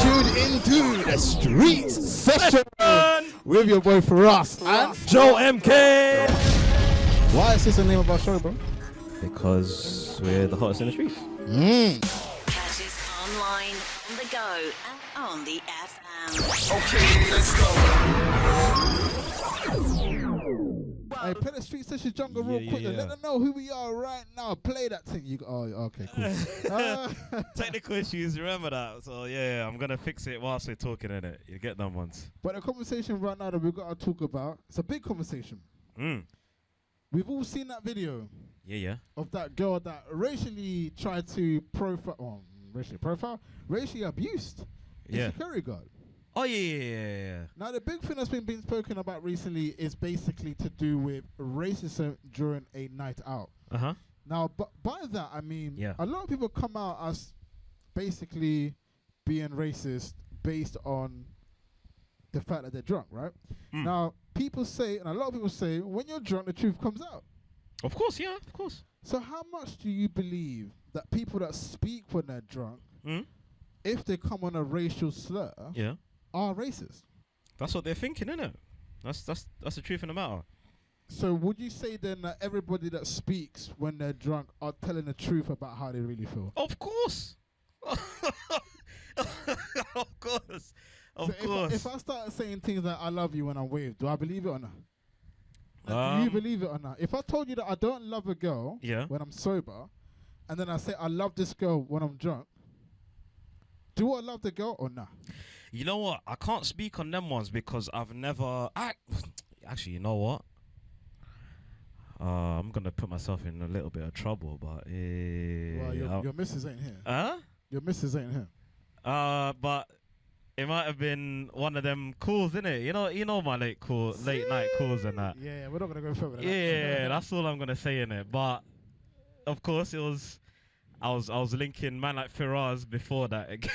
tuned into the Street Session with your boy Firahs and Joe MK. Why is this the name of our show, bro? Because we're the hottest in the streets. Catch us online, on the go, and on the FM. Okay, let's go. Hey, play the Street Session jungle real quick. Let them know who we are right now. Play that thing. Okay, cool. Technical issues, remember that. So yeah, I'm gonna fix it whilst we're talking in it. You get them ones. But the conversation right now that we've got to talk about, it's a big conversation. We've all seen that video. Yeah. Of that girl that racially tried to racially abused a security guard. Oh yeah. Now the big thing that's been being spoken about recently is basically to do with racism during a night out. Now, by that I mean a lot of people come out as basically being racist based on the fact that they're drunk, right? Now people say, and a lot of people say, when you're drunk, the truth comes out. Of course, yeah, of course. So how much do you believe that people that speak when they're drunk, if they come on a racial slur, are racist? That's what they're thinking, isn't it? That's the truth in the matter. So would you say then that everybody that speaks when they're drunk are telling the truth about how they really feel? Of course. Of course. Of course. If I start saying things like I love you when I'm waved, do I believe it or not? Do you believe it or not? If I told you that I don't love a girl when I'm sober, and then I say I love this girl when I'm drunk, do I love the girl or not? You know what? I can't speak on them ones because I've never... Actually, you know what? I'm going to put myself in a little bit of trouble, but... well, your missus ain't here. Huh? Your missus ain't here. But it might have been one of them calls, innit? You know my late night calls and that. Yeah, we're not going to go further than that. Yeah, that's all I'm going to say in it. But, of course, it was... I was linking man like Firahs before that again.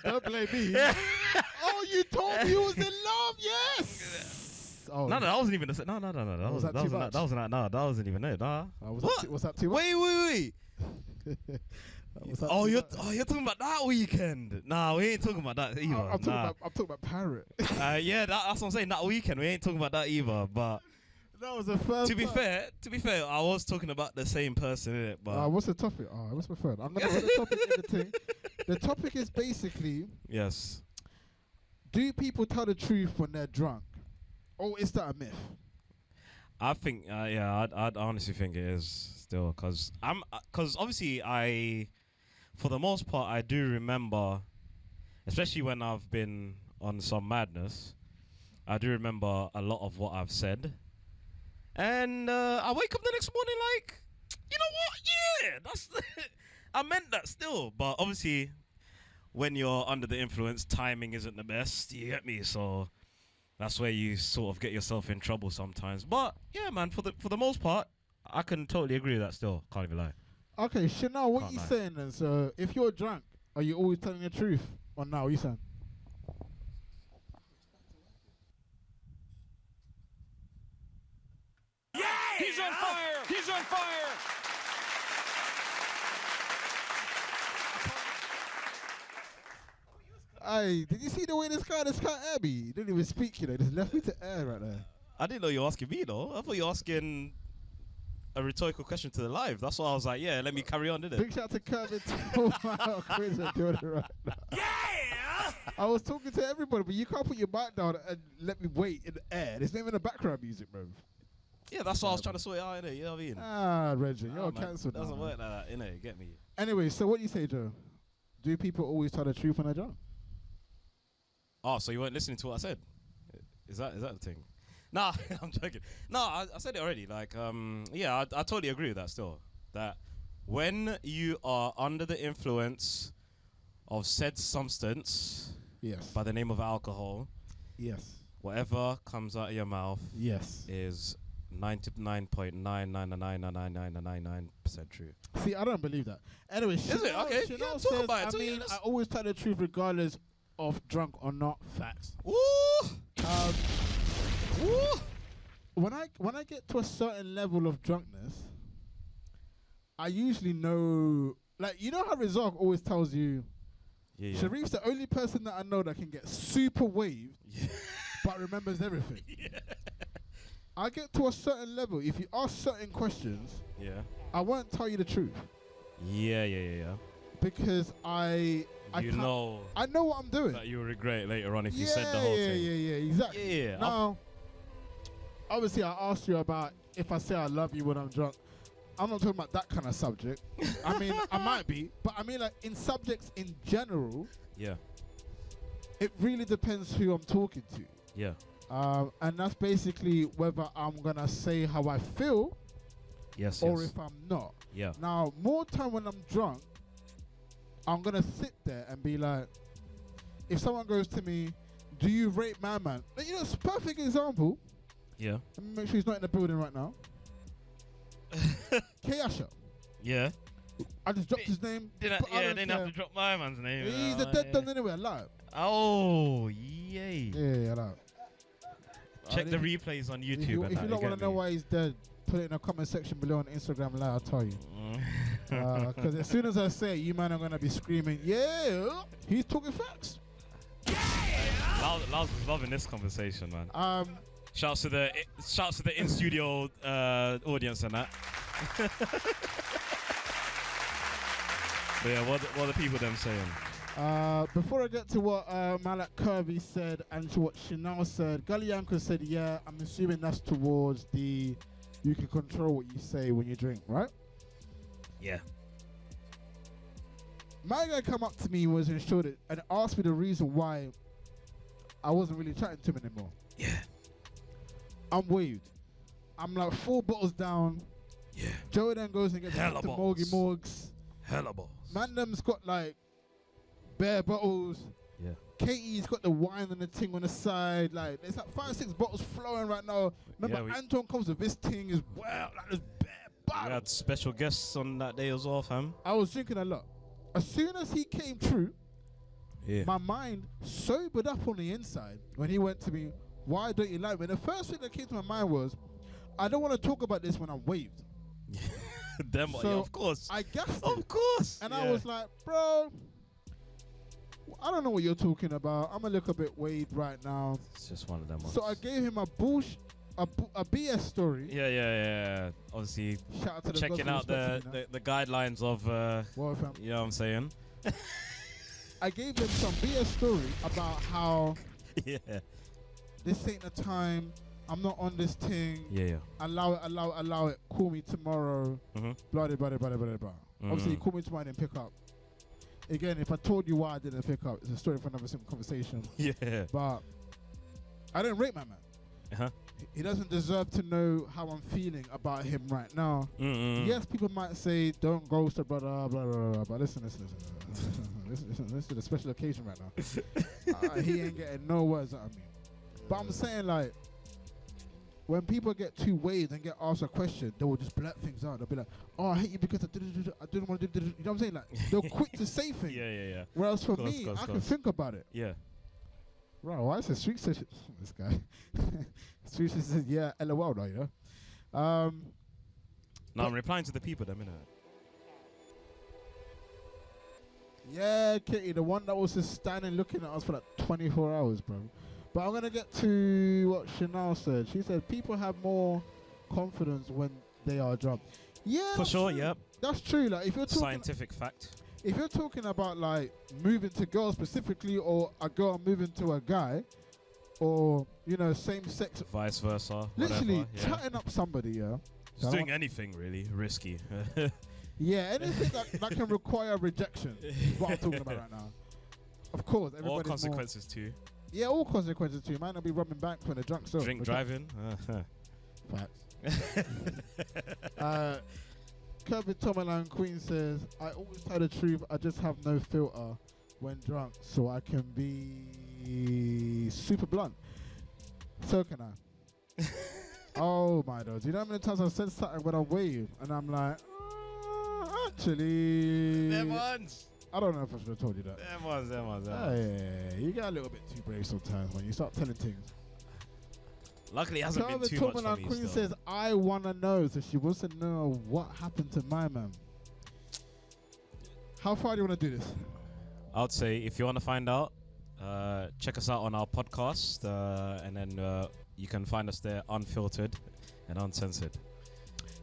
Don't blame me. Oh, you told me you was in love, yes. No, that wasn't even. No. That wasn't even it. Nah. Was that too much? Wait. You're talking about that weekend? Nah, we ain't talking about that either. I'm talking about Parrot. Yeah, that's what I'm saying. That weekend, we ain't talking about that either. But that was the first. To be fair, I was talking about the same person, innit? But what's the topic? What's my phone? I'm gonna put the topic in the thing. The topic is basically do people tell the truth when they're drunk, or is that a myth? I think, I'd honestly think it is still, because obviously for the most part, I do remember, especially when I've been on some madness, I do remember a lot of what I've said. And I wake up the next morning like, you know what? Yeah, that's I meant that still. But obviously, when you're under the influence, timing isn't the best. You get me? So that's where you sort of get yourself in trouble sometimes. But yeah, man, for the most part, I can totally agree with that still. Can't even lie. Okay, Chanel, what you saying then? So if you're drunk, are you always telling the truth? Or no, what you saying? He's on fire! He's on fire! Hey, did you see the way this guy aired me? He didn't even speak, you know. Just left me to air right there. I didn't know you were asking me, though. I thought you were asking a rhetorical question to the live. That's why I was like, yeah, let me carry on, didn't it? Big shout out to Kermit. Doing it right now. Yeah! I was talking to everybody, but you can't put your mic down and let me wait in the air. There's not even a background music, bro. Yeah, that's what I was trying to sort it out, innit? You know what I mean? Reggie, you're cancelled. It doesn't work like that, innit? Get me? Anyway, so what do you say, Joe? Do people always tell the truth when they're drunk? Oh, so you weren't listening to what I said? Is that the thing? Nah, I'm joking. No, I said it already. Like, I totally agree with that still. That when you are under the influence of said substance, by the name of alcohol, whatever comes out of your mouth, is 99.9999999% true. See, I don't believe that. Anyway, is it okay? Chanel says, I mean, I always tell the truth regardless of drunk or not. Facts. Ooh. When I get to a certain level of drunkenness, I usually know, like, you know how Rizal always tells you Yeah. Sharif's the only person that I know that can get super waved, but remembers everything. Yeah. I get to a certain level. If you ask certain questions, I won't tell you the truth. Yeah. Because I know what I'm doing. That you'll regret it later on if you said the whole thing. Yeah, exactly. Yeah. Now, obviously, I asked you about if I say I love you when I'm drunk. I'm not talking about that kind of subject. I mean, I might be, but I mean, like, in subjects in general, it really depends who I'm talking to. Yeah. And that's basically whether I'm going to say how I feel or if I'm not. Yeah. Now, more time when I'm drunk, I'm going to sit there and be like, if someone goes to me, do you rate my man? You know, it's a perfect example. Yeah. Let me make sure he's not in the building right now. K-Asha. Yeah. I just dropped his name. Didn't have to drop my man's name. He's a dead done anyway, alive. Oh, yay. Yeah, alive. Check the replays on YouTube. If you don't want to know why he's dead, put it in the comment section below on Instagram Live, I'll tell you. Because as soon as I say it, you man are going to be screaming, yeah, he's talking facts. Lars was loving this conversation, man. Shouts to the in-studio audience and that. But yeah, what are the people them saying? Before I get to what Malak Kirby said and to what Chanel said, Galianko said, yeah, I'm assuming that's towards the you can control what you say when you drink, right? Yeah. My guy come up to me was insured it and asked me the reason why I wasn't really chatting to him anymore. Yeah. I'm waved. I'm like 4 bottles down. Yeah. Joe then goes and gets Hella the balls. Morgs. Hella balls. Mandem's got like bare bottles. Yeah. Katie's got the wine and the ting on the side. Like there's like 5 or 6 bottles flowing right now. Remember, Anton comes with this ting as well. Like there's bare bottles. We had special guests on that day as well, fam. I was drinking a lot. As soon as he came through, my mind sobered up on the inside when he went to me, why don't you like me? The first thing that came to my mind was, I don't want to talk about this when I'm waved. Of course. I guessed Of course. And I was like, bro, I don't know what you're talking about. I'm a little bit waved right now. It's just one of them ones. So I gave him a BS story. Yeah. Obviously, Shout out to the checking out the guidelines of, you know what I'm saying? I gave him some BS story about how this ain't the time. I'm not on this thing. Yeah. Allow it. Call me tomorrow. Blah. Obviously, he called me tomorrow and didn't pick up. Again, if I told you why I didn't pick up, it's a story for another simple conversation. Yeah. But I didn't rate my man. He doesn't deserve to know how I'm feeling about him right now. Yes, people might say, don't ghost a brother, blah, blah, blah. But listen. Listen to the special occasion right now. He ain't getting no words out of me. But I'm saying, like, when people get too waved and get asked a question, they will just blurt things out. They'll be like, oh, I hate you because I didn't want to do. You know what I'm saying? Like, they're quick to say things. Yeah. Whereas for me, I can think about it. Yeah. Right, why is the street session? This guy. Street session says, yeah, LOL, no, you know? No, I'm replying to the people, them, innit? Yeah, Kitty, the one that was just standing looking at us for like 24 hours, bro. But I'm going to get to what Chanel said. She said people have more confidence when they are drunk. Yeah, for sure, true. That's true. Like, if you're talking scientific fact. If you're talking about like moving to girls specifically, or a girl moving to a guy, or you know, same sex, vice versa, literally whatever, chatting up somebody, just doing anything really risky. Yeah, anything that can require rejection is what I'm talking about right now. Of course, all consequences too. Yeah, all consequences too. Might not be robbing banks when they're drunk. So drink driving. Facts. Kirby Tomalan Queen says, I always tell the truth, I just have no filter when drunk, so I can be super blunt. So can I. Oh my God. Do you know how many times I've said something when I'm waved and I'm like, actually, them ones. I don't know if I should have told you that. Them ones. Yeah, you get a little bit too brave sometimes when you start telling things. Luckily, it hasn't been too much for me. Queen says, I want to know. So she wants to know what happened to my man. How far do you want to do this? I would say if you want to find out, check us out on our podcast, and then you can find us there unfiltered and uncensored.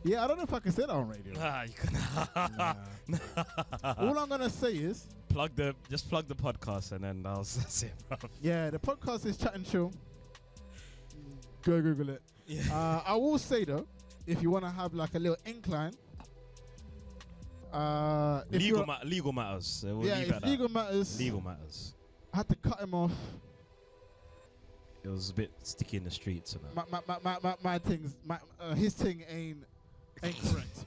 Yeah, I don't know if I can say that on radio. You can. All I'm gonna say is just plug the podcast, and then that's it, bro. Yeah, the podcast is Chat and Chill. Go Google it. Yeah. I will say, if you want to have like a little incline, legal matters. We'll yeah, it's legal matters. Legal matters. I had to cut him off. It was a bit sticky in the streets. My things, his thing ain't correct.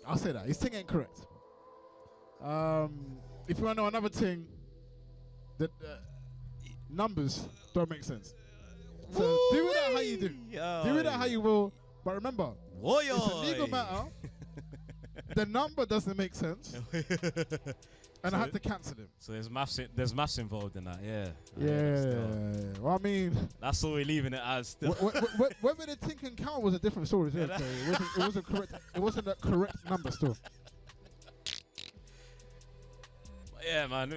I'll say that his thing ain't correct. If you want to know another thing, that numbers don't make sense. So do with that how you do. Do with that how you will. But remember, it's a legal matter. The number doesn't make sense, and I had to cancel him. So there's maths involved in that. Yeah. Yeah. Well, I mean, that's all we're leaving it as. Still. Whether the thing can count was a different story. Yeah, okay. It wasn't correct. It wasn't a correct number still. Yeah, man.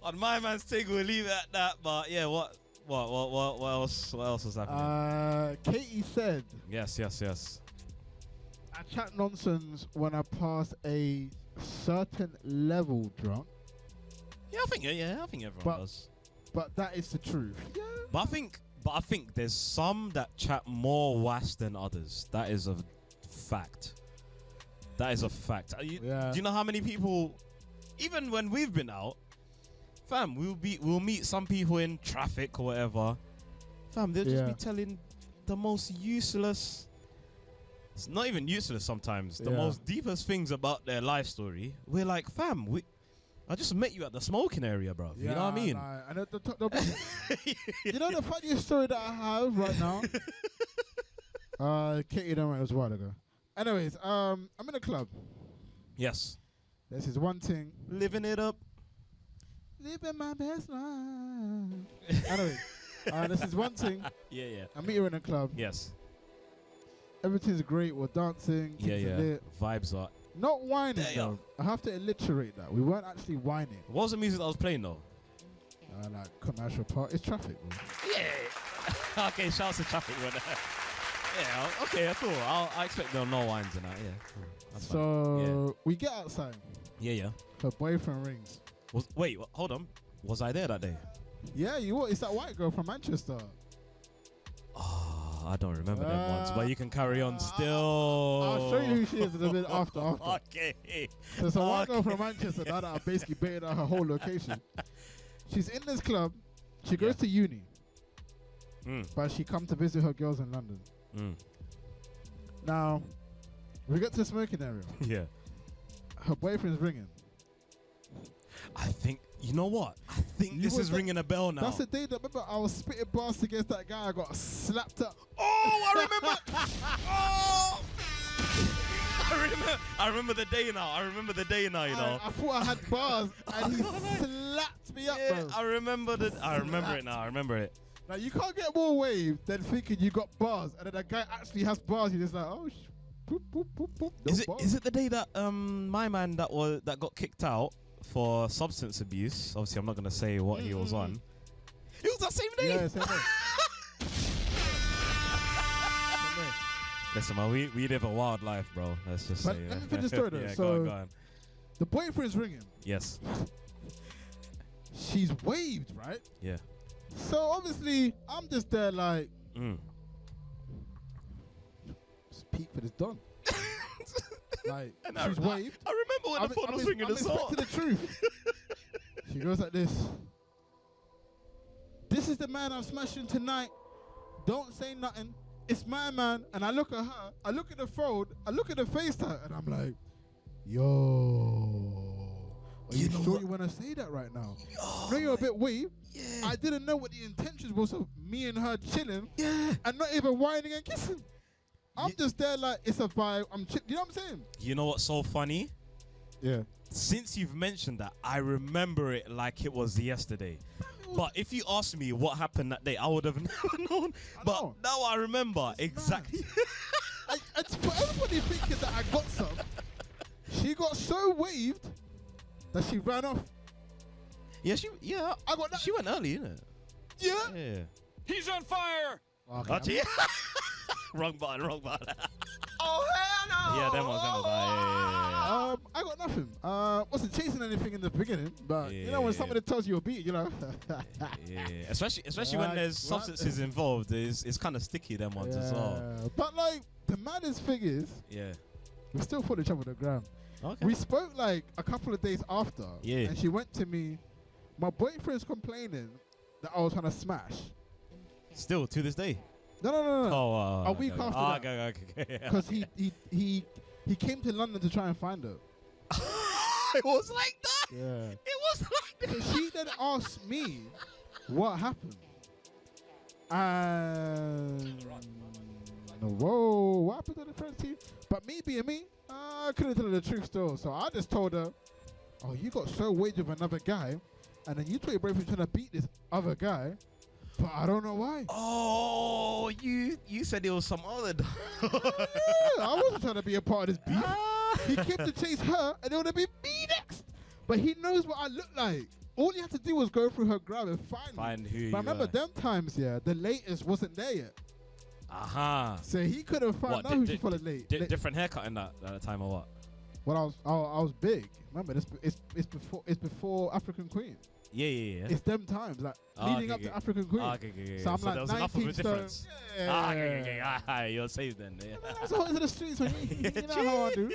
On my man's take, we'll leave it at that. But yeah, what else? What else was happening? Katie said. Yes. I chat nonsense when I pass a certain level drunk. Yeah, I think everyone does. But that is the truth. Yeah. But I think there's some that chat more wass than others. That is a fact. Do you know how many people, even when we've been out, fam, we'll meet some people in traffic or whatever. Fam, they'll just be telling the most useless. It's not even useless sometimes. The most deepest things about their life story. We're like, fam, I just met you at the smoking area, bro. You know what I mean? And you know the funniest story that I have right now? Katie don't know, it was a while ago. Anyways, I'm in a club. Yes. This is one thing. Living it up. Living my best life. Anyways, this is one thing. Yeah. I meet her in a club. Yes. Everything's great. We're dancing. Yeah. Vibes are. Not whining, though. I have to alliterate that. We weren't actually whining. What was the music that was playing, though? Like commercial part. It's traffic, bro. Yeah. Okay, shouts to traffic. Yeah, okay, cool. I expect there are no whines in that. Yeah, cool. That's so we get outside. Yeah. Her boyfriend rings. Wait, hold on. Was I there that day? Yeah, you were. It's that white girl from Manchester. I don't remember them ones, but you can carry on still. I'll show you who she is in a bit after. Okay. So it's a white girl from Manchester now that I basically baited out her whole location. She's in this club. She goes to uni. But she come to visit her girls in London. Now, we get to the smoking area. Yeah. Her boyfriend's ringing. I think, you know what? I think this is ringing a bell now. That's the day that, remember, I was spitting bars against that guy. I got slapped up. Oh, I remember. Oh! I remember the day now. You know. I thought I had bars, and he slapped me up, bro. I remember it now. I remember it. Now, you can't get more wave than thinking you got bars, and then the guy actually has bars. You're just like, oh, boop, boop, boop, boop. Is it the day that my man that got kicked out for substance abuse? Obviously, I'm not gonna say what he was on. It was that same day. Yeah, same day. Listen, man, we live a wild life, bro. Let's just say. Let me finish the story, though. Yeah, so go on. The boyfriend's ringing. Yes. She's waved, right? Yeah. So obviously, I'm just there like, just peek for this done. Like, and she's waved. I remember when the phone was ringing as well. I'm expecting the truth. She goes like this. This is the man I'm smashing tonight. Don't say nothing. It's my man. And I look at her. I look at the phone. I look at the FaceTime. And I'm like, yo. Are you sure you want to say that right now? I know you're a bit waved. Yeah. I didn't know what the intentions was of me and her chilling. Yeah. And not even whining and kissing. I'm just there like, it's a vibe. You know what I'm saying? You know what's so funny? Yeah. Since you've mentioned that, I remember it like it was yesterday. But if you asked me what happened that day, I would have never known. But now I remember exactly. It's for everybody thinking that I got some. She got so waved that she ran off. Yeah, I got that. She went early, innit? Yeah. Yeah. He's on fire. Okay. Wrong button. Oh, hell no. Yeah, them ones. Yeah. I got nothing. Wasn't chasing anything in the beginning, but you know when somebody tells you a beat, you know. Yeah. Especially when there's substances involved, it's kind of sticky. Them ones as well. But like the maddest thing is, we still follow each other on the gram. Okay. We spoke like a couple of days after, and she went to me. My boyfriend's complaining that I was trying to smash. Still to this day. No. Oh, a week after that. Okay. Because he came to London to try and find her. It was like that. Yeah. It was like that. So she then asked me what happened. And whoa, what happened to the friends team? But me being me, I couldn't tell her the truth still. So I just told her, oh, you got so wage with another guy, and then you told your boyfriend trying to beat this other guy. But I don't know why. Oh, you said it was some other. I wasn't trying to be a part of this beef. He came to chase her, and it would have been me next. But he knows what I look like. All he had to do was go through her grab and find who you But remember, them times, the latest wasn't there yet. So he could have found out who she followed late. Different haircut in that time or what? Well, I was big. Remember, it's before African Queen. Yeah. It's them times, like leading up to African Queen. So I'm like 19 stone. Yeah. You're safe then. Yeah. That's hot into the streets, man. You know how I do.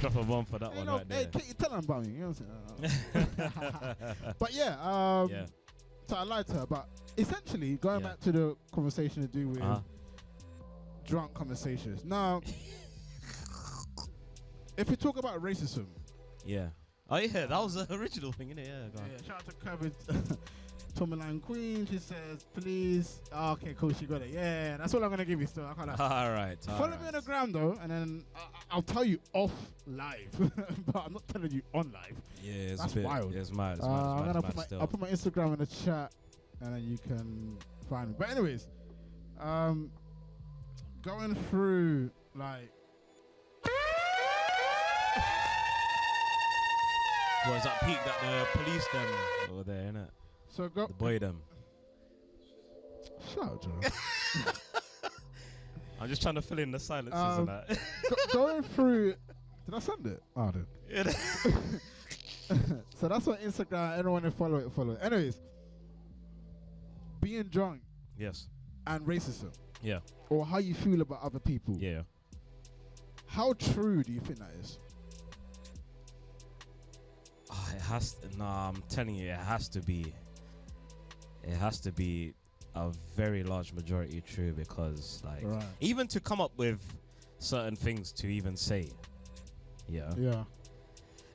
Drop a bomb for that one right there. Hey, tell them about me. You know what I'm saying? But yeah. So I lied to her. But essentially, going back to the conversation to do with drunk conversations. Now, if we talk about racism. Yeah. Oh yeah, that was the original thing, innit? Yeah, go on. Yeah, shout out to Covered Tomaline Queen. She says, please. Oh, okay, cool, she got it. Yeah, that's all I'm going to give you still. All right. Follow me on the gram though, and then I'll tell you off live. But I'm not telling you on live. Yeah, that's wild. It's mad. I'll put my Instagram in the chat, and then you can find me. But anyways, going through, like, was that peak that the police them over there, innit? So go. The boy them. Shut up, Joe. I'm just trying to fill in the silences and that. Going through. Did I send it? Oh, I did. So that's on Instagram. Anyone who follow it. Anyways, being drunk. Yes. And racism. Yeah. Or how you feel about other people. Yeah. How true do you think that is? It has to, I'm telling you, it has to be a very large majority true, because like even to come up with certain things to even say,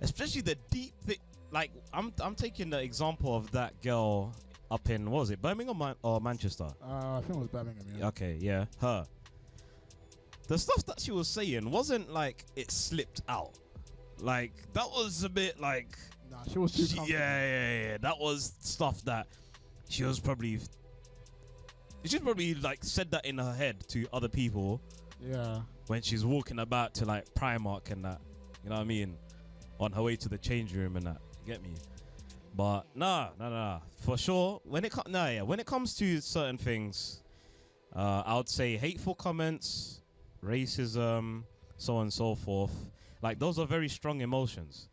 especially the deep thing. Like I'm taking the example of that girl up in, what was it, Birmingham or Manchester? I think it was Birmingham. Yeah. Okay, yeah, her. The stuff that she was saying wasn't like it slipped out. Like that was a bit like. Nah, she was too comfortable. Yeah. That was stuff that she probably like said that in her head to other people. Yeah. When she's walking about to like Primark and that, you know what I mean, on her way to the change room and that. You get me? But nah. For sure, when it comes to certain things, I would say hateful comments, racism, so on and so forth. Like those are very strong emotions.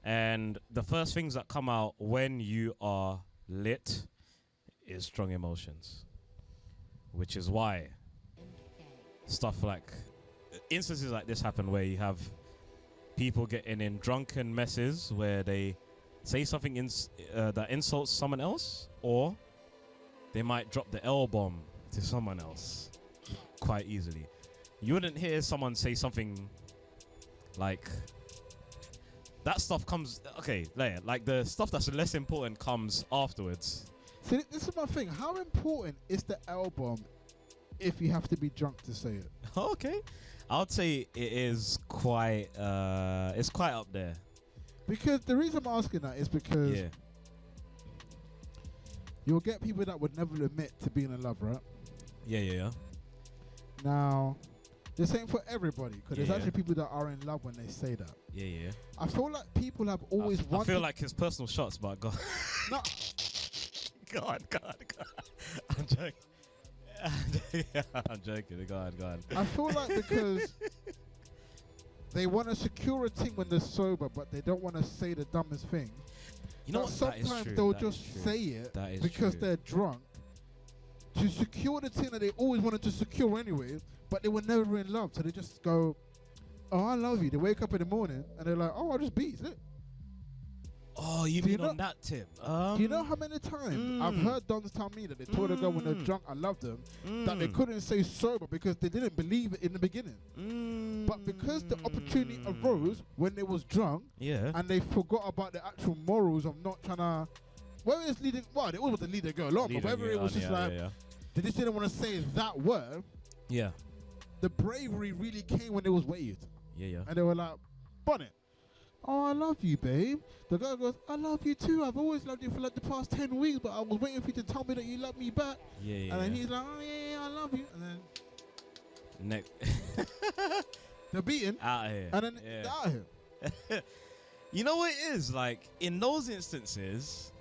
And the first things that come out when you are lit is strong emotions. Which is why stuff like instances like this happen, where you have people getting in drunken messes where they say something that insults someone else, or they might drop the L-bomb to someone else quite easily. You wouldn't hear someone say something like that. Stuff comes like the stuff that's less important comes afterwards. See, this is my thing. How important is the L-bomb if you have to be drunk to say it? Okay, I would say it is quite it's quite up there. Because the reason I'm asking that is because you'll get people that would never admit to being in love, right? Yeah. Now, this ain't for everybody, because there's actually people that are in love when they say that. Yeah. I feel like people have always wanted. I feel like his personal shots, but go. No. God. I'm joking. I'm joking. Go on. I feel like because they want to secure a thing when they're sober, but they don't want to say the dumbest thing. You know what? Sometimes they'll just say it because they're drunk to secure the thing that they always wanted to secure anyway, but they were never in love. So they just go, "Oh, I love you." They wake up in the morning and they're like, "Oh, I just beat it." Oh, you mean on that tip? Do you know how many times I've heard dons tell me that they told a girl when they're drunk, "I love them," that they couldn't say sober because they didn't believe it in the beginning. But because the opportunity arose when they was drunk, and they forgot about the actual morals of not trying to, whether it's leading, well, they always want to lead the girl on, but whether it was just they just didn't want to say that word. Yeah. The bravery really came when they was waited. Yeah. And they were like, "Bonnet. Oh, I love you, babe." The girl goes, "I love you too. I've always loved you for like the past 10 weeks, but I was waiting for you to tell me that you love me back." And then he's like, "Oh, yeah, I love you." And then they're beaten. Out of here. And then they're out of here. You know what it is? Like, in those instances,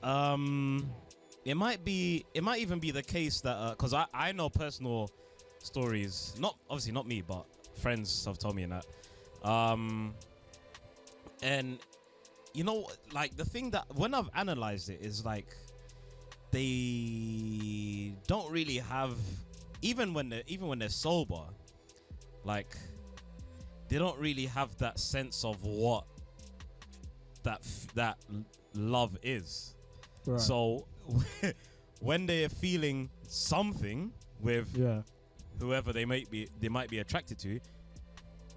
it might even be the case that, because I know personal stories, obviously not me, but friends have told me that. And you know, like, the thing that when I've analyzed it is like they don't really have, even when they're sober, like they don't really have that sense of what that love is. Right. So when they're feeling something with whoever they might be attracted to,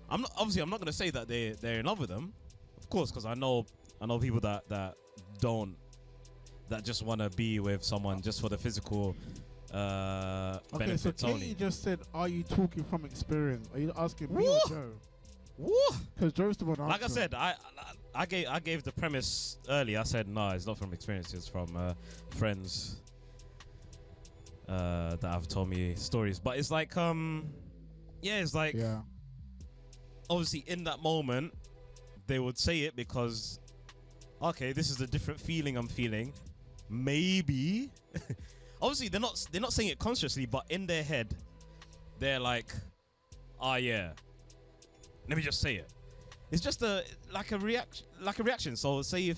I'm not going to say that they're in love with them, of course, because I know people that just want to be with someone just for the physical benefits only. Okay, so Katie just said, "Are you talking from experience?" Are you asking me or Joe? Because Joe's the one answering. Like I said, I gave the premise earlier. I said no, it's not from experience. It's from friends that have told me stories. But it's like obviously in that moment they would say it because, okay, this is a different feeling I'm feeling. Maybe obviously they're not saying it consciously, but in their head they're like, "Oh yeah, let me just say it." It's just a reaction. So say if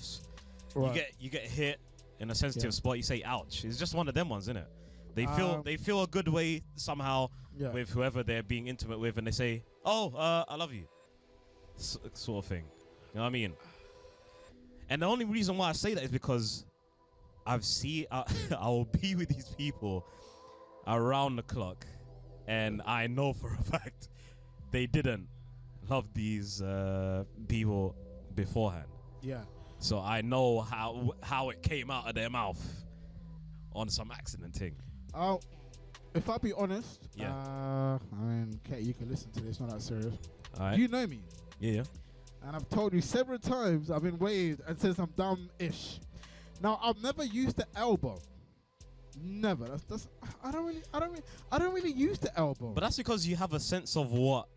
you get hit in a sensitive spot, you say "ouch." It's just one of them ones, isn't it? They feel a good way somehow with whoever they're being intimate with, and they say, "Oh, I love you," sort of thing. You know what I mean? And the only reason why I say that is because I will be with these people around the clock, and I know for a fact they didn't love these people beforehand. Yeah. So I know how it came out of their mouth on some accident thing. If I be honest, I mean, Kate, you can listen to this. Not that serious. All right. You know me. Yeah. And I've told you several times I've been waved and said I'm dumb-ish. Now I've never used the elbow. Never. That's I don't really use the elbow. But that's because you have a sense of what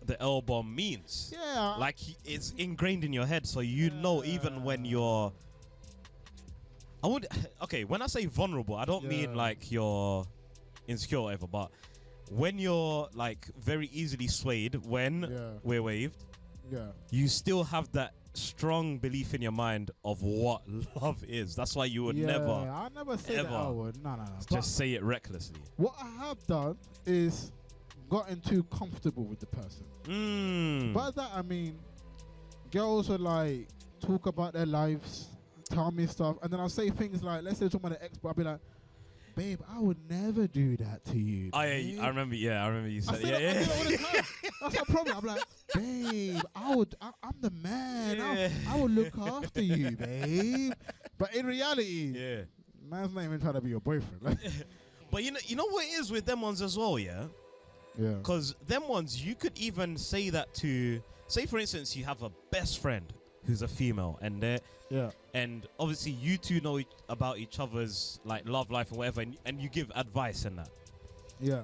the elbow means. Yeah. Like it's ingrained in your head, so you know even when you're. When I say vulnerable, I don't mean like you're insecure or whatever, but when you're like very easily swayed when we're waved, you still have that strong belief in your mind of what love is. That's why you would never. I never say that I would. No. Just say it recklessly. What I have done is gotten too comfortable with the person. By that I mean, girls are like talk about their lives, tell me stuff, and then I'll say things like, let's say talking about an ex, but I'll be like, "Babe, I would never do that to you." Oh yeah, I remember you said I do that all the time. That's my problem. I'm like, "Babe, I'm the man. I would look after you, babe." But in reality, man's not even trying to be your boyfriend. But you know what it is with them ones as well, yeah? Yeah. Because them ones, you could even say that to, say for instance, you have a best friend who's a female, and and obviously you two know about each other's like love life and whatever, and you give advice and that. Yeah.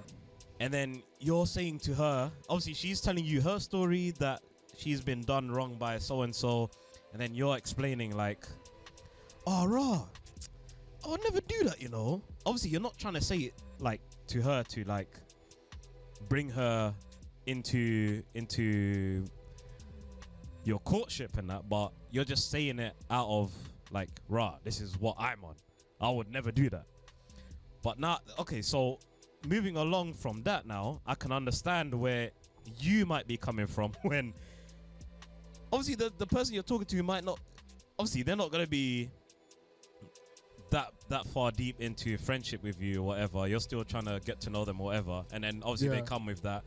And then you're saying to her, obviously she's telling you her story that she's been done wrong by so and so, and then you're explaining like, oh rah, I would never do that, you know. Obviously you're not trying to say it like to her to like bring her into your courtship and that, but you're just saying it out of like, rah, this is what I'm on. I would never do that. But now, okay, so moving along from that now, I can understand where you might be coming from when obviously the person you're talking to might not, obviously they're not going to be that far deep into friendship with you or whatever. You're still trying to get to know them or whatever. And then obviously they come with that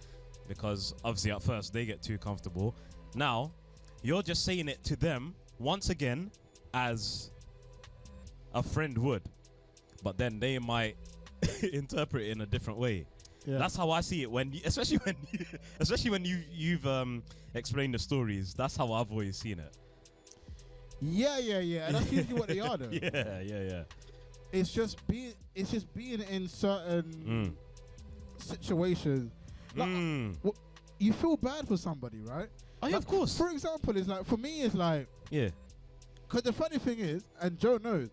because obviously at first they get too comfortable. Now, you're just saying it to them once again as a friend would. But then they might interpret it in a different way. Yeah. That's how I see it especially when you've explained the stories. That's how I've always seen it. Yeah. And that's usually what they are though. Yeah. It's just being in certain situations. Like, you feel bad for somebody, right? Oh yeah, like, of course. For example, it's like for me, it's like because the funny thing is, and Joe knows,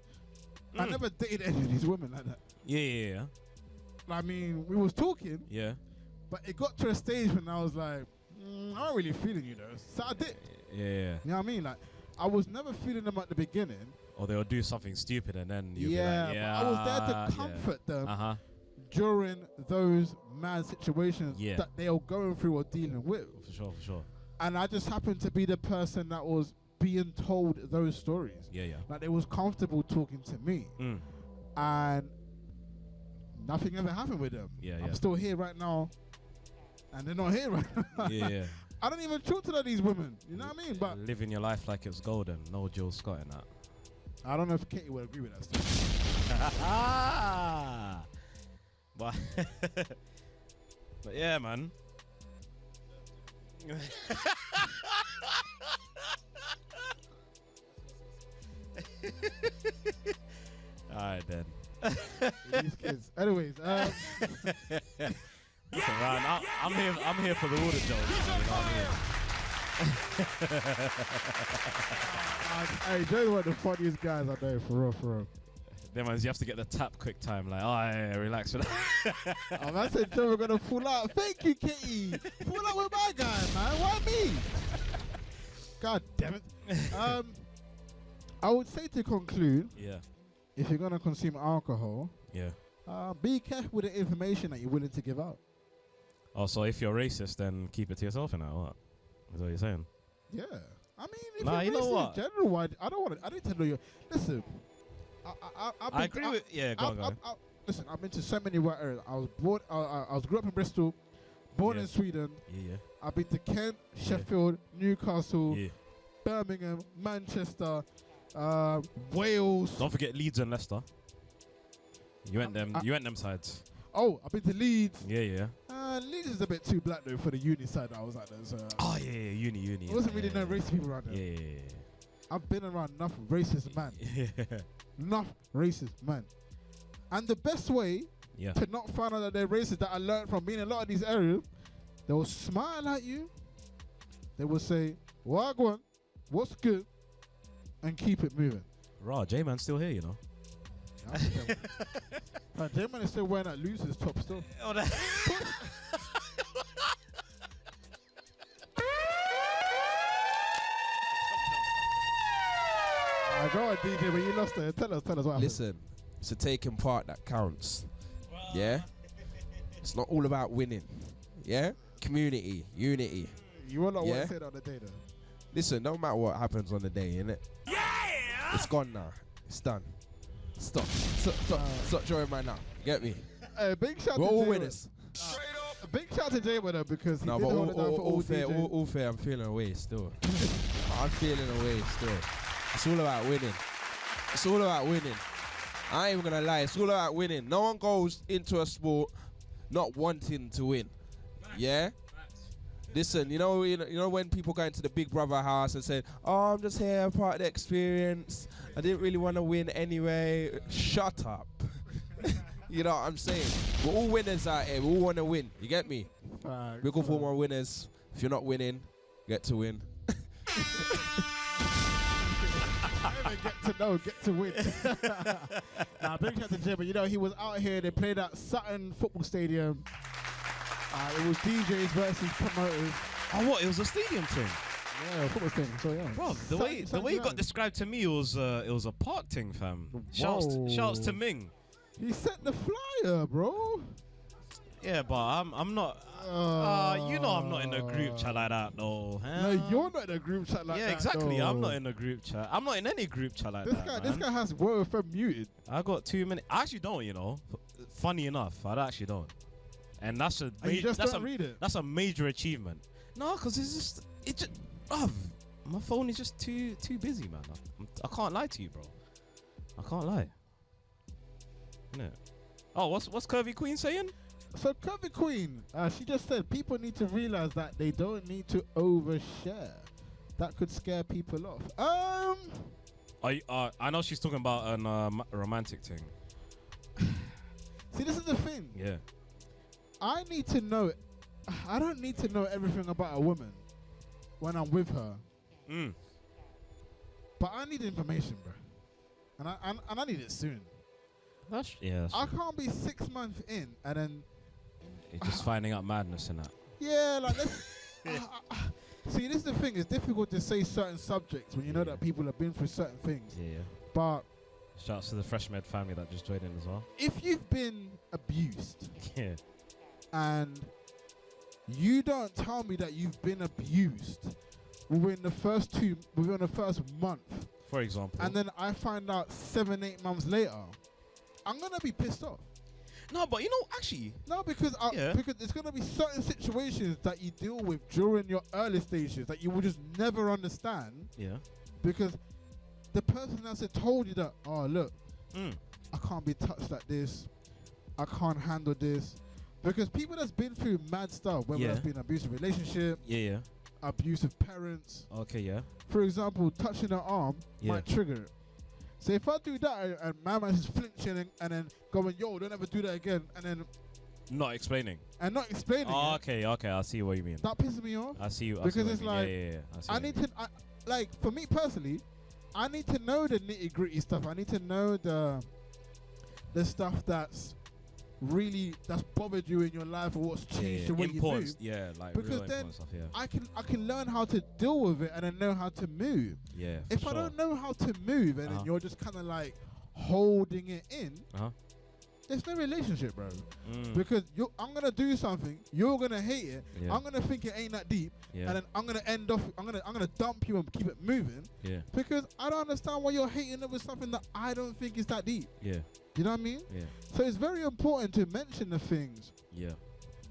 I never dated any of these women like that. Yeah. I mean, we was talking. Yeah. But it got to a stage when I was like, I'm not really feeling you though. So I did. Yeah. You know what I mean? Like, I was never feeling them at the beginning. Or they'll do something stupid and then you'll be like, but I was there to comfort them during those mad situations that they are going through or dealing with. For sure. And I just happened to be the person that was being told those stories. Yeah. Like, they was comfortable talking to me. And nothing ever happened with them. I'm still here right now, and they're not here right now. Yeah. I don't even talk to these women. You know what I mean? But living your life like it's golden. No Jill Scott in that. I don't know if Katie would agree with that stuff. but yeah, man. Alright then. These kids. Anyways, I'm here for the water jokes. Hey, Joe's one of the funniest guys I know, for real. Then man, you have to get the tap quick time, like, yeah, relax for that. I said Joe, we're gonna pull out. Thank you, Kitty. Pull out with my guy, man. Why me? God damn it. I would say to conclude, if you're gonna consume alcohol, be careful with the information that you're willing to give out. Oh, so if you're racist, then keep it to yourself in that, what? Is what you're saying? Yeah. I mean, if you're racist in general, I need to know you. Listen, I agree with. Yeah, go on. Listen, I've been to so many white areas. I grew up in Bristol, born in Sweden. Yeah. I've been to Kent, Sheffield, Newcastle, Birmingham, Manchester, Wales. Don't forget Leeds and Leicester. You went them sides. Oh, I've been to Leeds. Yeah. Leeds is a bit too black though for the uni side that I was at there. So uni. There wasn't really no racist people around there. Yeah. I've been around enough racist man. Enough racist man. And the best way to not find out that they're racist, that I learned from being in a lot of these areas, they will smile at you. They will say, "Wagwan, what's good?" and keep it moving. Raw, J-Man's still here, you know. J-Man is still wearing that Lucy's top still. Go on, DJ, when you lost it, tell us what happened. Listen, it's a taking part that counts. Yeah? It's not all about winning. Yeah? Community, unity. You will not want to say that on the day, though. Listen, no matter what happens on the day, innit? Yeah! It's gone now. It's done. Stop drawing right now. Get me? Big shout We're to all J-Man. winners. A big shout to J-Man though, because he did hold it down for all fair, all fair, I'm feeling away still. I'm feeling away still. It's all about winning. It's all about winning. I ain't even gonna lie. It's all about winning. No one goes into a sport not wanting to win. Yeah? Listen, you know when people go into the Big Brother house and say, "Oh, I'm just here, part of the experience. I didn't really want to win anyway." Shut up. You know what I'm saying? We're all winners out here. We all want to win. You get me? We're going for more winners. If you're not winning, get to win. Get to win. Nah, big shout to Jim, but you know, he was out here. They played at Sutton Football Stadium. It was DJs versus promoters. Oh, what? It was a stadium thing? Yeah, football stadium. So yeah. Bro, the way it got described to me, it was a park thing, fam. Shouts to Ming. He sent the flyer, bro. Yeah, but I'm not. You know I'm not in a group chat like that, though. Huh? No, you're not in a group chat like that. Yeah, exactly. Though. I'm not in a group chat. I'm not in any group chat like that. This guy has Word FM muted. I got 2 minutes. I actually don't, you know. Funny enough, I actually don't. And that's a read it. That's a major achievement. No, because it just my phone is just too busy, man. I can't lie to you, bro. I can't lie. Yeah. Oh, what's Curvy Queen saying? So Curvy Queen, she just said people need to realize that they don't need to overshare. That could scare people off. I know she's talking about a romantic thing. See, this is the thing. Yeah. I don't need to know everything about a woman when I'm with her. But I need information, bro. And I need it soon. That's I can't be 6 months in and then you're just finding out madness in that. Yeah, like let's see, this is the thing, it's difficult to say certain subjects when you know that people have been through certain things. Yeah. But shouts to the Fresh Med family that just joined in as well. If you've been abused, yeah, and you don't tell me that you've been abused within the first month, for example, and then I find out 7-8 months later, I'm gonna be pissed off. No, but you know, actually, no, because there's gonna be certain situations that you deal with during your early stages that you will just never understand. Yeah. Because the person that's told you that, oh look, I can't be touched like this, I can't handle this, because people that's been through mad stuff, whether it's been an abusive relationship, abusive parents. Okay, yeah. For example, touching her arm might trigger it. So if I do that and my man is flinching and then going, yo, don't ever do that again, and then not explaining. Oh, okay, I see what you mean. That pisses me off. I see you. Because it's like, I need to, like, for me personally, I need to know the nitty gritty stuff. I need to know the stuff that's bothered you in your life or what's changed the way you move. Yeah, like because real then stuff, I can learn how to deal with it and then know how to move. Yeah. If I don't know how to move and then you're just kind of like holding it in, there's no relationship, bro. Because I'm gonna do something, you're gonna hate it. Yeah. I'm gonna think it ain't that deep, and then I'm gonna end off. I'm gonna dump you and keep it moving. Yeah. Because I don't understand why you're hating over something that I don't think is that deep. Yeah. You know what I mean? Yeah. So it's very important to mention the things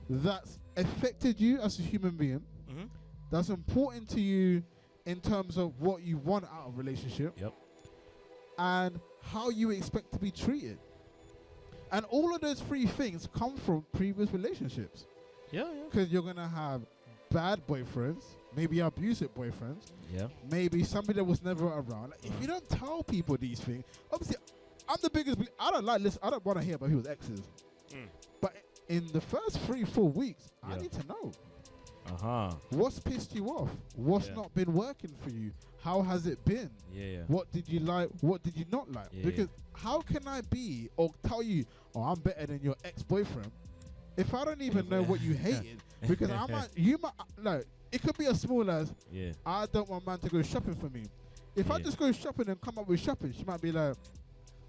that's affected you as a human being. That's important to you in terms of what you want out of a relationship. Yep. And how you expect to be treated. And all of those 3 things come from previous relationships. Yeah. Because you're going to have bad boyfriends, maybe abusive boyfriends. Yeah. Maybe somebody that was never around. Like, if you don't tell people these things, obviously, I'm the biggest. I don't want to hear about people's exes. But in the first 3-4 weeks, I need to know. What's pissed you off? What's not been working for you? How has it been? Yeah. What did you like? What did you not like? Because how can I be or tell you, oh, I'm better than your ex-boyfriend, if I don't even know what you hated? Because it could be as small as, I don't want man to go shopping for me. If I just go shopping and come up with shopping, she might be like,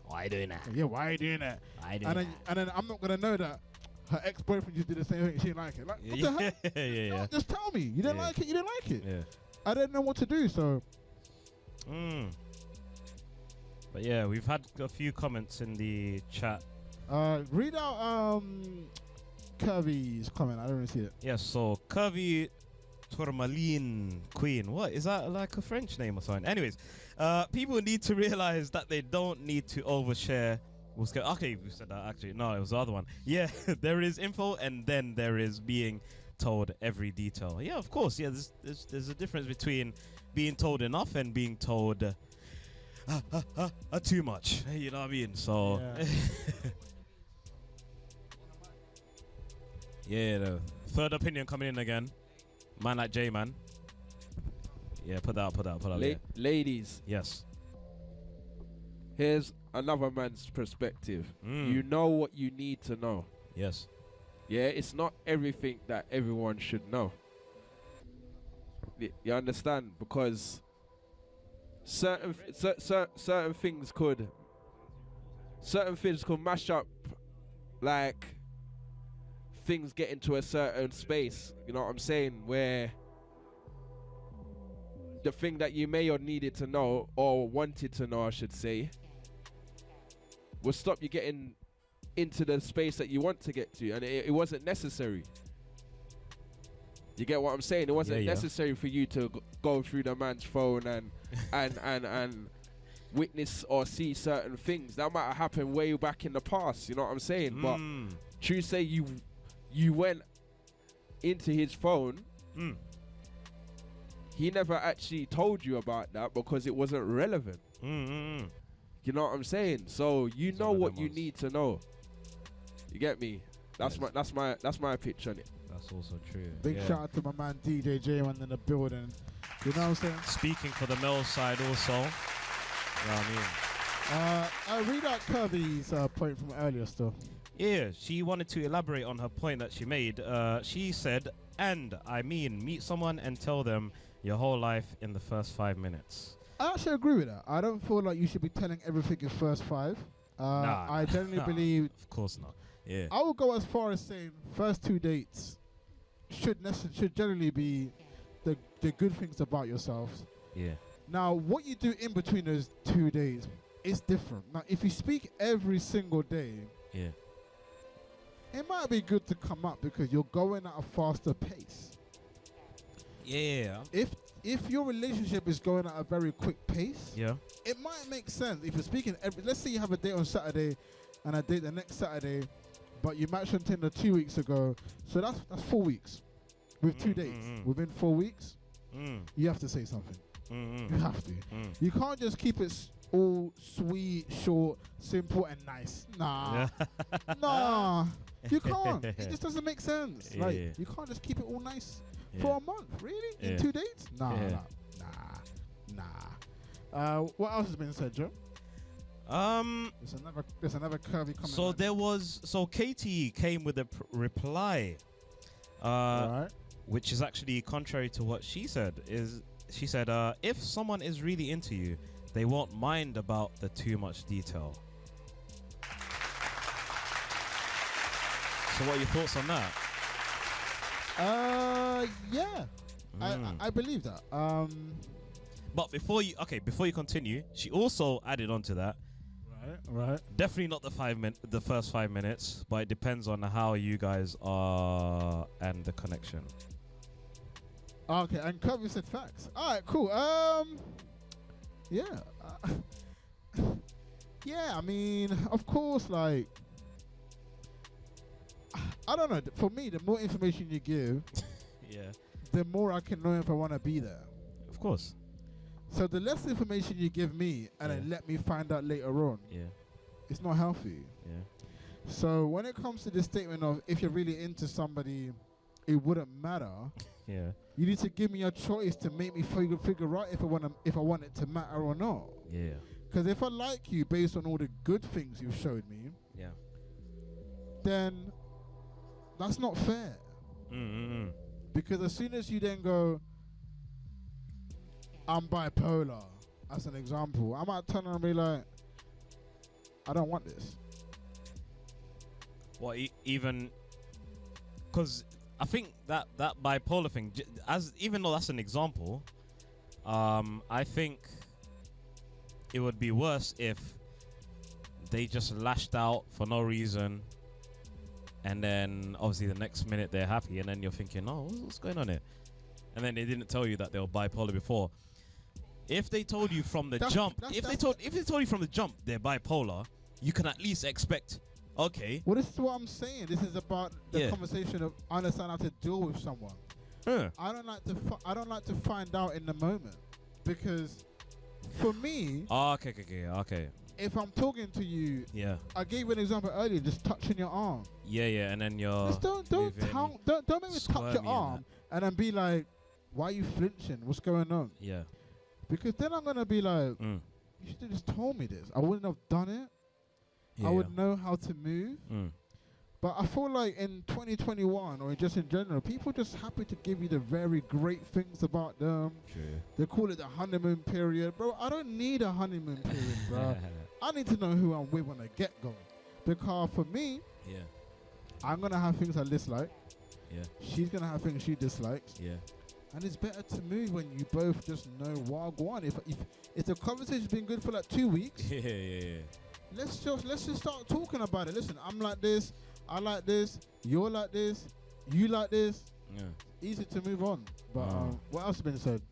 why are you doing that? Yeah, why are you doing that? And then I'm not gonna know that her ex-boyfriend just did the same thing. She didn't like it. Like, what the heck? No, just tell me. You didn't like it. You didn't like it. Yeah. I didn't know what to do. So. But yeah, we've had a few comments in the chat. Read out Curvy's comment. I don't really see it. Yeah. So Curvy Tourmaline Queen. What is that, like a French name or something? Anyways, people need to realize that they don't need to overshare. Okay, we said that actually. No, it was the other one. Yeah, there is info and then there is being told every detail. Yeah, of course. Yeah, there's a difference between being told enough and being told too much. You know what I mean? So. Yeah, the third opinion coming in again. Man like J, man. Yeah, put that out. Ladies. Yes. Here's another man's perspective. You know what you need to know. Yes. Yeah, it's not everything that everyone should know. You understand? Because certain things could mash up, like things get into a certain space. You know what I'm saying? Where the thing that you may or needed to know or wanted to know, I should say, will stop you getting into the space that you want to get to, and it wasn't necessary. You get what I'm saying? It wasn't necessary for you to go through the man's phone and witness or see certain things that might have happened way back in the past. You know what I'm saying? But true say you went into his phone. He never actually told you about that because it wasn't relevant. You know what I'm saying? So you know what you need to know. You get me? That's my pitch on it. That's also true. Big shout out to my man DJ J-Man in the building. You know what I'm saying? Speaking for the male side also. You know what I mean? I read out Kirby's point from earlier still. Yeah, she wanted to elaborate on her point that she made. She said, meet someone and tell them your whole life in the first 5 minutes. I actually agree with that. I don't feel like you should be telling everything in first 5. I generally believe... Of course not. Yeah. I would go as far as saying first 2 dates should generally be the good things about yourselves. Yeah. Now, what you do in between those 2 days is different. Now, if you speak every single day... Yeah. It might be good to come up because you're going at a faster pace. Yeah. If your relationship is going at a very quick pace, it might make sense. If you're speaking let's say you have a date on Saturday and a date the next Saturday, but you matched on Tinder 2 weeks ago, so that's 4 weeks with 2 dates. Within 4 weeks, you have to say something. You have to. You can't just keep it all sweet, short, simple, and nice. Nah, you can't. It just doesn't make sense. Like you can't just keep it all nice for a month. Really? In 2 dates? Nah. What else has been said, Joe? There's another curvy comment. So Katie came with a reply, which is actually contrary to what she said. She said, if someone is really into you, they won't mind about the too much detail. So what are your thoughts on that? Yeah, I believe that. But before you continue, she also added on to that. Right. Definitely not the first 5 minutes, but it depends on how you guys are and the connection. Okay, and Kirby said facts. All right, cool. Yeah. Yeah, I mean, of course, like, I don't know. For me, the more information you give, the more I can know if I want to be there. Of course. So the less information you give me and then let me find out later on, it's not healthy. Yeah. So when it comes to this statement of if you're really into somebody, it wouldn't matter. Yeah. You need to give me a choice to make me figure out if I want it to matter or not. Yeah. Because if I like you based on all the good things you've showed me, then that's not fair. Because as soon as you then go, I'm bipolar, as an example, I might turn around and be like, I don't want this. What, even... Because I think that bipolar thing, even though that's an example, I think it would be worse if they just lashed out for no reason, and then obviously the next minute they're happy, and then you're thinking, oh, what's going on here? And then they didn't tell you that they were bipolar before. If they told you from the jump, if they told you from the jump they're bipolar, you can at least expect, okay. Well, this is what I'm saying. This is about the conversation of understanding how to deal with someone. I don't like to find out in the moment, because for me, okay. if I'm talking to you, I gave you an example earlier, just touching your arm. Yeah, and then you're just don't make me touch your arm and then be like, why are you flinching? What's going on? Yeah. Because then I'm gonna be like, you should have just told me this. I wouldn't have done it. Yeah. I would know how to move. But I feel like in 2021 or just in general, people just happy to give you the very great things about them. True. They call it the honeymoon period. Bro, I don't need a honeymoon period, bro. I need to know who I'm with when I get going. Because for me, I'm going to have things I dislike. She's going to have things she dislikes. And it's better to move when you both just know what. If the conversation's been good for like 2 weeks, let's just start talking about it. Listen, I'm like this. I like this. You're like this. You like this. Easy to move on. But what else has been said?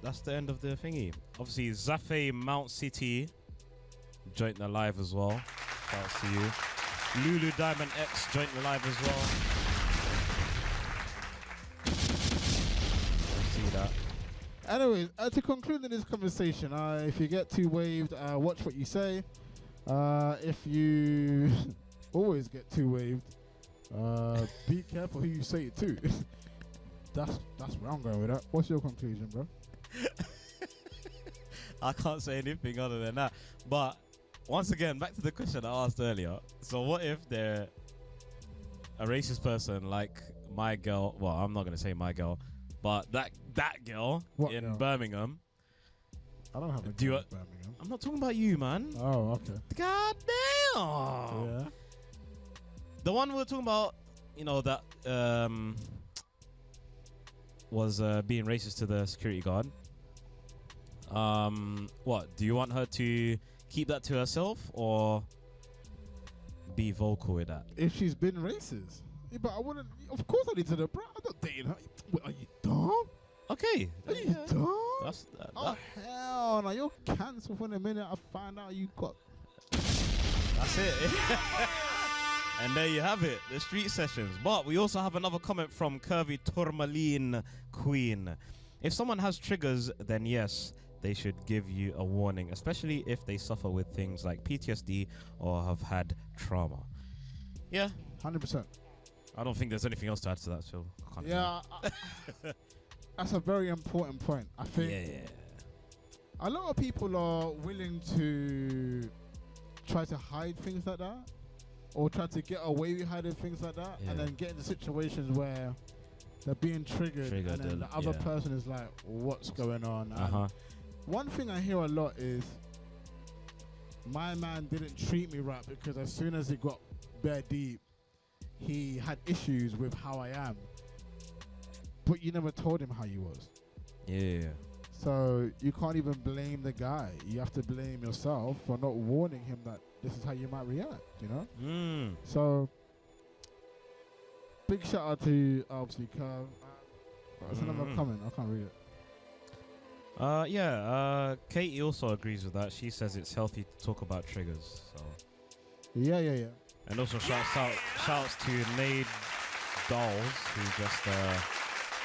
That's the end of the thingy. Obviously, Zafe Mount City joined the live as well. Shout out to you. Lulu Diamond X joined the live as well. See that. Anyways, to conclude this conversation, if you get too waved, watch what you say. If you always get too waved, be careful who you say it to. That's where I'm going with that. What's your conclusion, bro? I can't say anything other than that. But once again, back to the question I asked earlier. So what if they're a racist person like my girl? Well, I'm not going to say my girl. But that girl in Birmingham. I don't have a girl in Birmingham. I'm not talking about you, man. Oh, okay. God damn. Yeah. The one we were talking about, that was being racist to the security guard. What? Do you want her to keep that to herself or be vocal with that? If she's been racist. Yeah, but I wouldn't. Of course I need to know, bro. I'm not dating her. Wait, are you dumb? Okay. Are you dumb? Oh, hell no. You're cancelled for the minute I find out you got... That's it. And there you have it. The street sessions. But we also have another comment from Curvy Tourmaline Queen. If someone has triggers, then yes, they should give you a warning, especially if they suffer with things like PTSD or have had trauma. Yeah. 100%. I don't think there's anything else to add to that, so that's a very important point. I think a lot of people are willing to try to hide things like that or try to get away with hiding things like that and then get into situations where they're being triggered and then the other person is like, what's going on? One thing I hear a lot is, my man didn't treat me right because as soon as it got bare deep, he had issues with how I am, but you never told him how you was. Yeah. So you can't even blame the guy. You have to blame yourself for not warning him that this is how you might react, So big shout out to obviously Curve. That's another comment. I can't read it. Katie also agrees with that. She says it's healthy to talk about triggers. So. Yeah. And also shouts to Nade Dolls, who just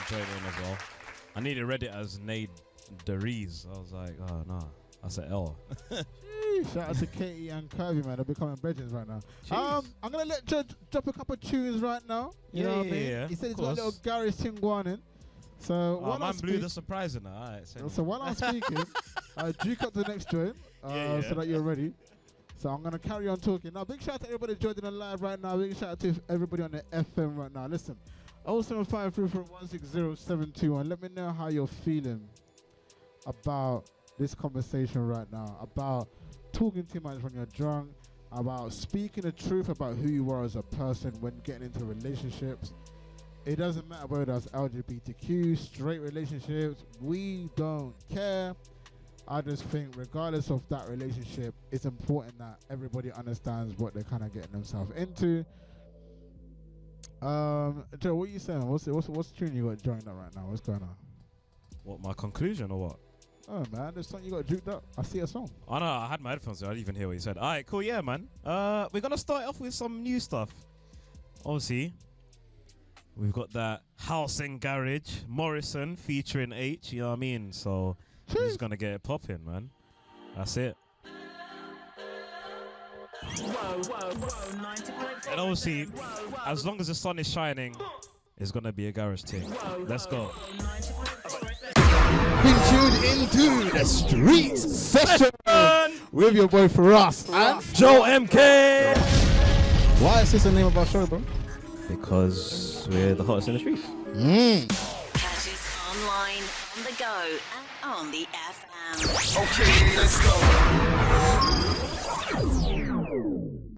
joined in as well. I nearly read it as Nade Deriz. I was like, oh no, that's an L. Shout out to Katie and Kirby, man. They're becoming brethren right now. I'm gonna let Judge drop a couple of tunes right now. You know what I mean? Yeah. He said he's got a little garage thing going in. So while man blew the surprise in that. All right, so while I'm speaking, duke up the next joint so that you're ready. So I'm going to carry on talking. Now, big shout out to everybody joining the live right now. Big shout out to everybody on the FM right now. Listen, 07534160721. Let me know how you're feeling about this conversation right now, about talking too much when you're drunk, about speaking the truth about who you are as a person when getting into relationships. It doesn't matter whether that's LGBTQ, straight relationships, we don't care. I just think regardless of that relationship, it's important that everybody understands what they're kind of getting themselves into. Joe, what are you saying? What's the tune you got joined up right now? What's going on? What, my conclusion or what? Oh man, there's something you got juked up. I see a song. Oh no, I had my headphones on. I didn't even hear what you said. All right, cool, yeah, man. We're gonna start off with some new stuff. Obviously, We've got that House and Garage, Morrison featuring H, you know what I mean? So we're just gonna get it popping, man. That's it. And obviously, as long as the sun is shining, it's gonna be a garage thing. Let's go. Being tuned into the streets session with your boy Firahs and Joe MK. Why is this the name of our show, bro? Because we're the hottest in the streets. Catch us online, on the go, and on the FM. Okay, let's go.